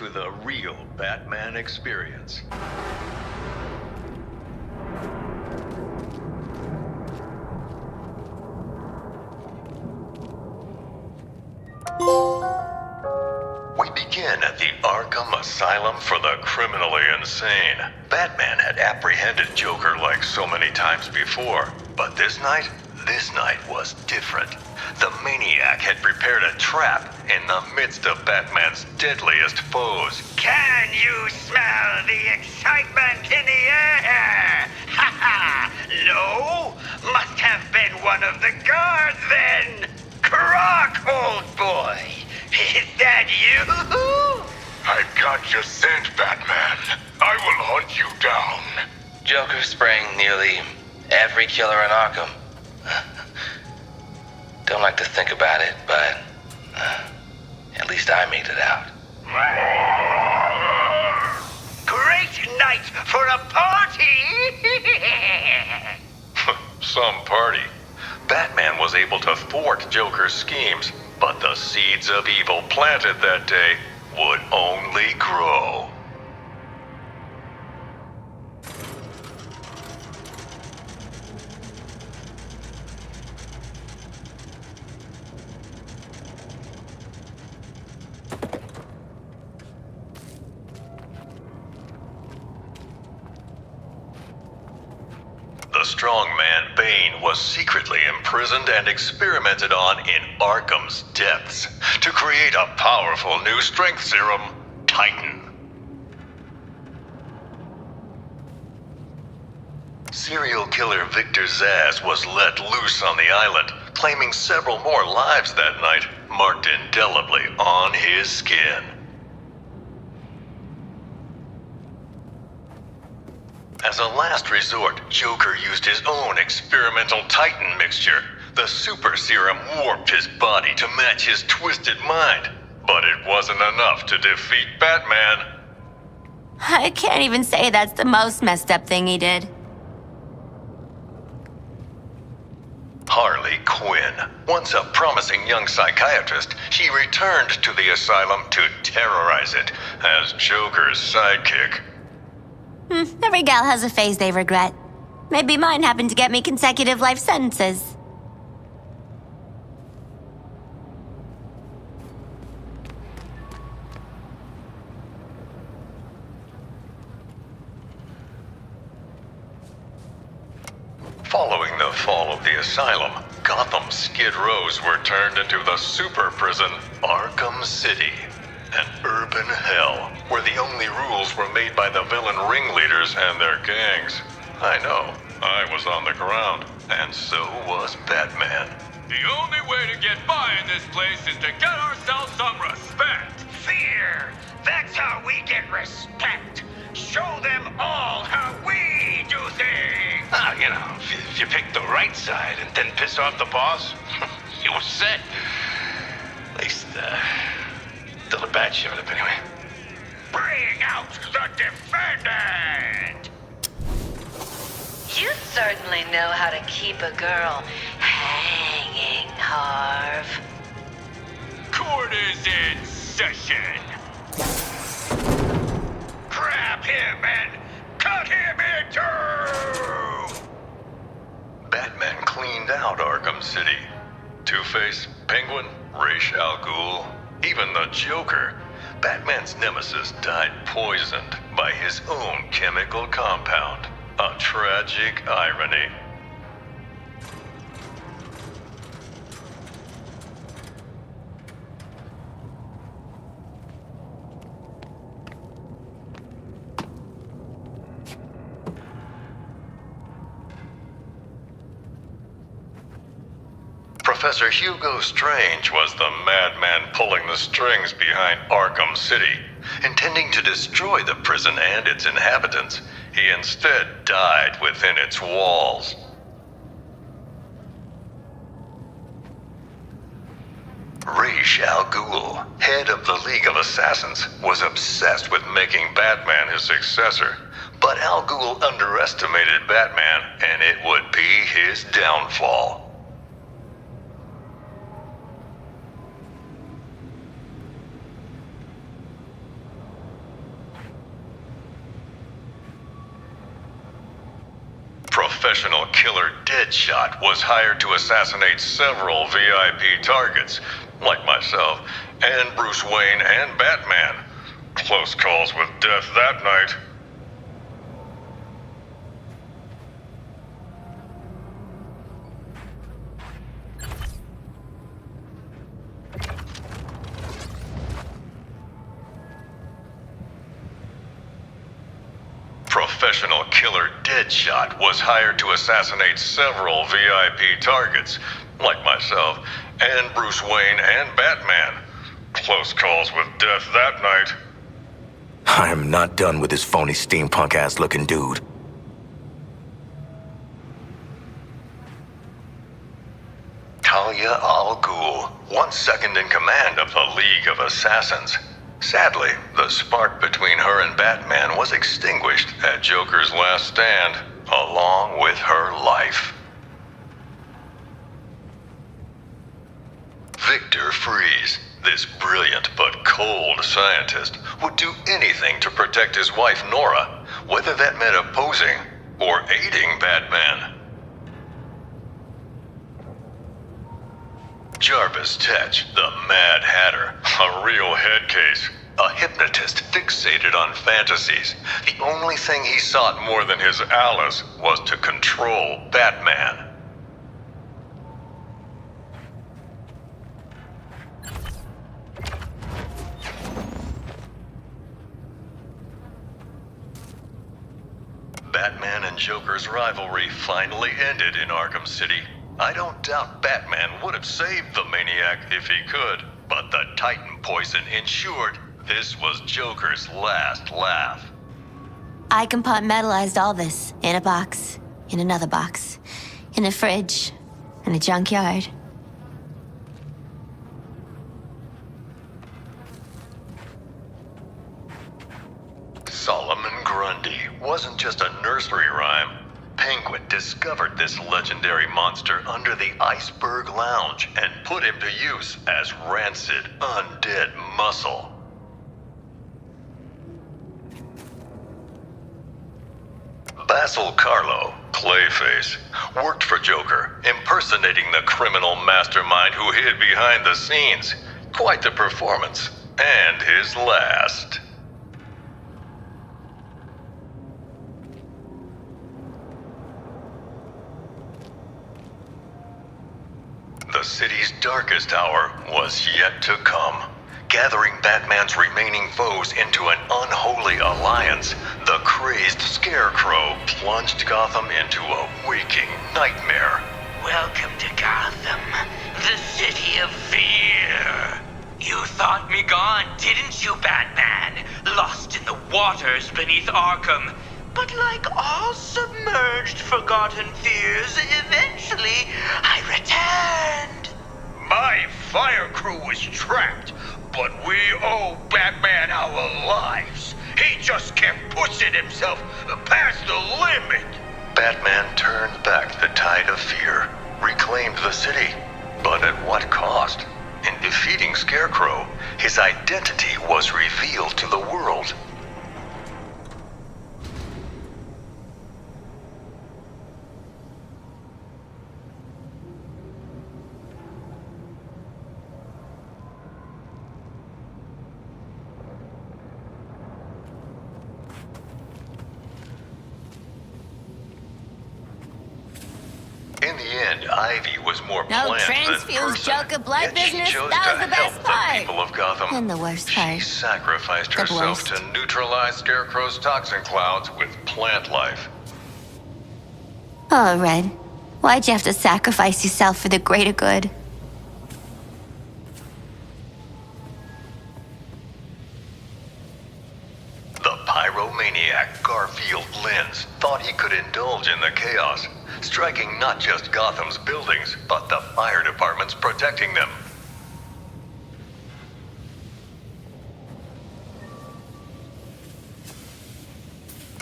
to the real Batman experience. We begin at the Arkham Asylum for the criminally insane. Batman had apprehended Joker like so many times before, but this night was different. The maniac had prepared a trap in the midst of Batman's deadliest foes. Can you smell the excitement in the air? Ha ha! No? Must have been one of the guards then! Croc, old boy! Is that you? I've got your scent, Batman. I will hunt you down. Joker spraying nearly every killer in Arkham. Don't like to think about it, but at least I made it out. Great night for a party! Some party. Batman was able to thwart Joker's schemes, but the seeds of evil planted that day would only grow. The strongman Bane was secretly imprisoned and experimented on in Arkham's depths to create a powerful new strength serum, Titan. Serial killer Victor Zsasz was let loose on the island, claiming several more lives that night, marked indelibly on his skin. As a last resort, Joker used his own experimental Titan mixture. The super serum warped his body to match his twisted mind. But it wasn't enough to defeat Batman. I can't even say that's the most messed up thing he did. Harley Quinn, once a promising young psychiatrist, she returned to the asylum to terrorize it as Joker's sidekick. Every gal has a phase they regret. Maybe mine happened to get me consecutive life sentences. Following the fall of the asylum, Gotham's Skid Rows were turned into the super prison, Arkham City. An urban hell, where the only rules were made by the villain ringleaders and their gangs. I know, I was on the ground, and so was Batman. The only way to get by in this place is to get ourselves some respect. Fear! That's how we get respect! Show them all how we do things! If you pick the right side and then piss off the boss, you're set. At least, still a bad shot-up anyway. Bring out the defendant! You certainly know how to keep a girl hanging, Harv. Court is in session. Grab him and cut him in two! Batman cleaned out Arkham City. Two-Face, Penguin, Ra's al Ghul, even the Joker. Batman's nemesis died poisoned by his own chemical compound. A tragic irony. Professor Hugo Strange was the madman pulling the strings behind Arkham City. Intending to destroy the prison and its inhabitants, he instead died within its walls. Ra's al Ghul, head of the League of Assassins, was obsessed with making Batman his successor. But Al Ghul underestimated Batman, and it would be his downfall. Professional killer Deadshot was hired to assassinate several VIP targets, like myself, and Bruce Wayne and Batman. Close calls with death that night. Professional killer Deadshot was hired to assassinate several VIP targets, like myself, and Bruce Wayne and Batman. Close calls with death that night. I am not done with this phony steampunk-ass looking dude. Talia al Ghul, once second in command of the League of Assassins. Sadly, the spark between her and Batman was extinguished at Joker's last stand, along with her life. Victor Freeze, this brilliant but cold scientist, would do anything to protect his wife Nora, whether that meant opposing or aiding Batman. Jarvis Tetch, the Mad Hatter, a real head case, a hypnotist fixated on fantasies. The only thing he sought more than his Alice was to control Batman. Batman and Joker's rivalry finally ended in Arkham City. I don't doubt Batman would have saved the maniac if he could, but the Titan poison ensured this was Joker's last laugh. I compartmentalized all this in a box, in another box, in a fridge, in a junkyard. Solomon Grundy wasn't just a nursery rhyme. Penguin discovered this legendary monster under the Iceberg Lounge and put him to use as rancid, undead muscle. Basil Carlo, Clayface, worked for Joker, impersonating the criminal mastermind who hid behind the scenes. Quite the performance, and his last. The city's darkest hour was yet to come. Gathering Batman's remaining foes into an unholy alliance, the crazed Scarecrow plunged Gotham into a waking nightmare. Welcome to Gotham, the city of fear. You thought me gone, didn't you, Batman? Lost in the waters beneath Arkham. But like all submerged, forgotten fears, eventually I returned. My fire crew was trapped, but we owe Batman our lives. He just kept pushing himself past the limit. Batman turned back the tide of fear, reclaimed the city, but at what cost? In defeating Scarecrow, his identity was revealed to the world. In the end, Ivy was more No planned than transfused person. Joker blood Yet she business? chose That to was the best help part. the people of Gotham. And the worst She part. sacrificed The herself worst. to neutralize Scarecrow's toxin clouds with plant life. Oh, Red. Why'd you have to sacrifice yourself for the greater good? The pyromaniac Garfield Lynns thought he could indulge in the chaos, striking not just Gotham's buildings, but the fire departments protecting them.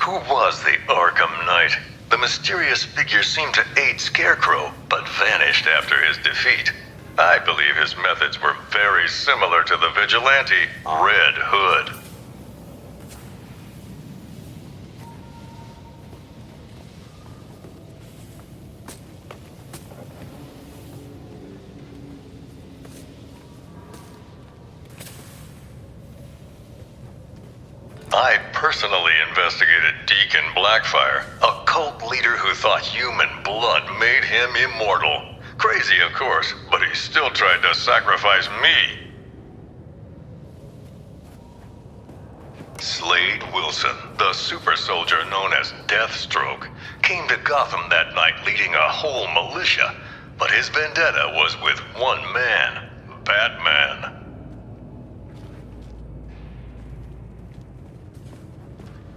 Who was the Arkham Knight? The mysterious figure seemed to aid Scarecrow, but vanished after his defeat. I believe his methods were very similar to the vigilante Red Hood. I personally investigated Deacon Blackfire, a cult leader who thought human blood made him immortal. Crazy, of course, but he still tried to sacrifice me. Slade Wilson, the super soldier known as Deathstroke, came to Gotham that night leading a whole militia, but his vendetta was with one man, Batman.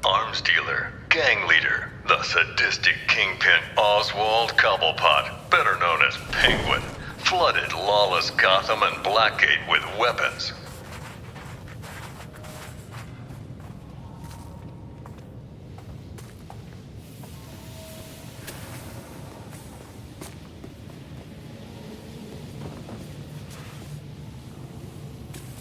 Arms dealer, gang leader, the sadistic kingpin Oswald Cobblepot, better known as Penguin, flooded lawless Gotham and Blackgate with weapons.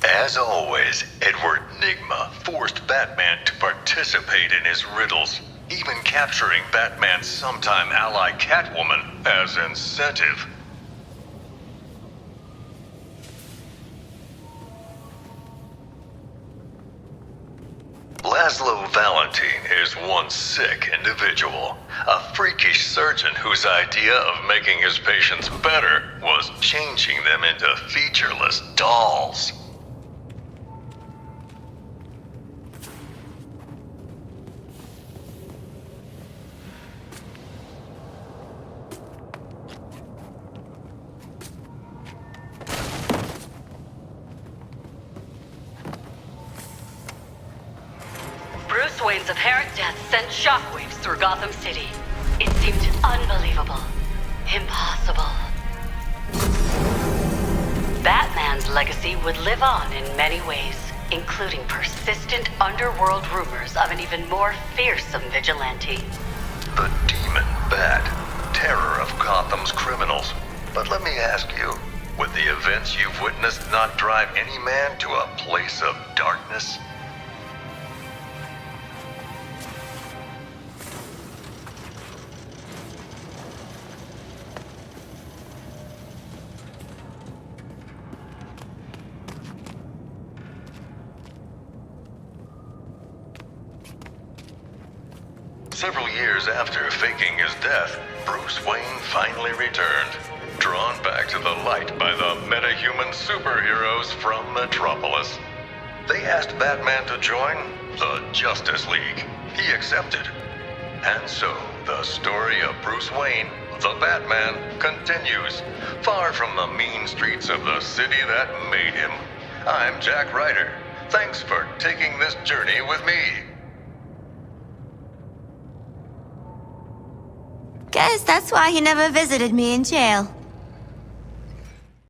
As always, Edward Nygma forced Batman to participate in his riddles, even capturing Batman's sometime ally Catwoman as incentive. Laszlo Valentine is one sick individual, a freakish surgeon whose idea of making his patients better was changing them into featureless dolls. Bruce Wayne's apparent death sent shockwaves through Gotham City. It seemed unbelievable. Impossible. Batman's legacy would live on in many ways, including persistent underworld rumors of an even more fearsome vigilante. The Demon Bat, terror of Gotham's criminals. But let me ask you, would the events you've witnessed not drive any man to a place of darkness? Several years after faking his death, Bruce Wayne finally returned, drawn back to the light by the metahuman superheroes from Metropolis. They asked Batman to join the Justice League. He accepted. And so, the story of Bruce Wayne, the Batman, continues, far from the mean streets of the city that made him. I'm Jack Ryder. Thanks for taking this journey with me. Guess that's why he never visited me in jail.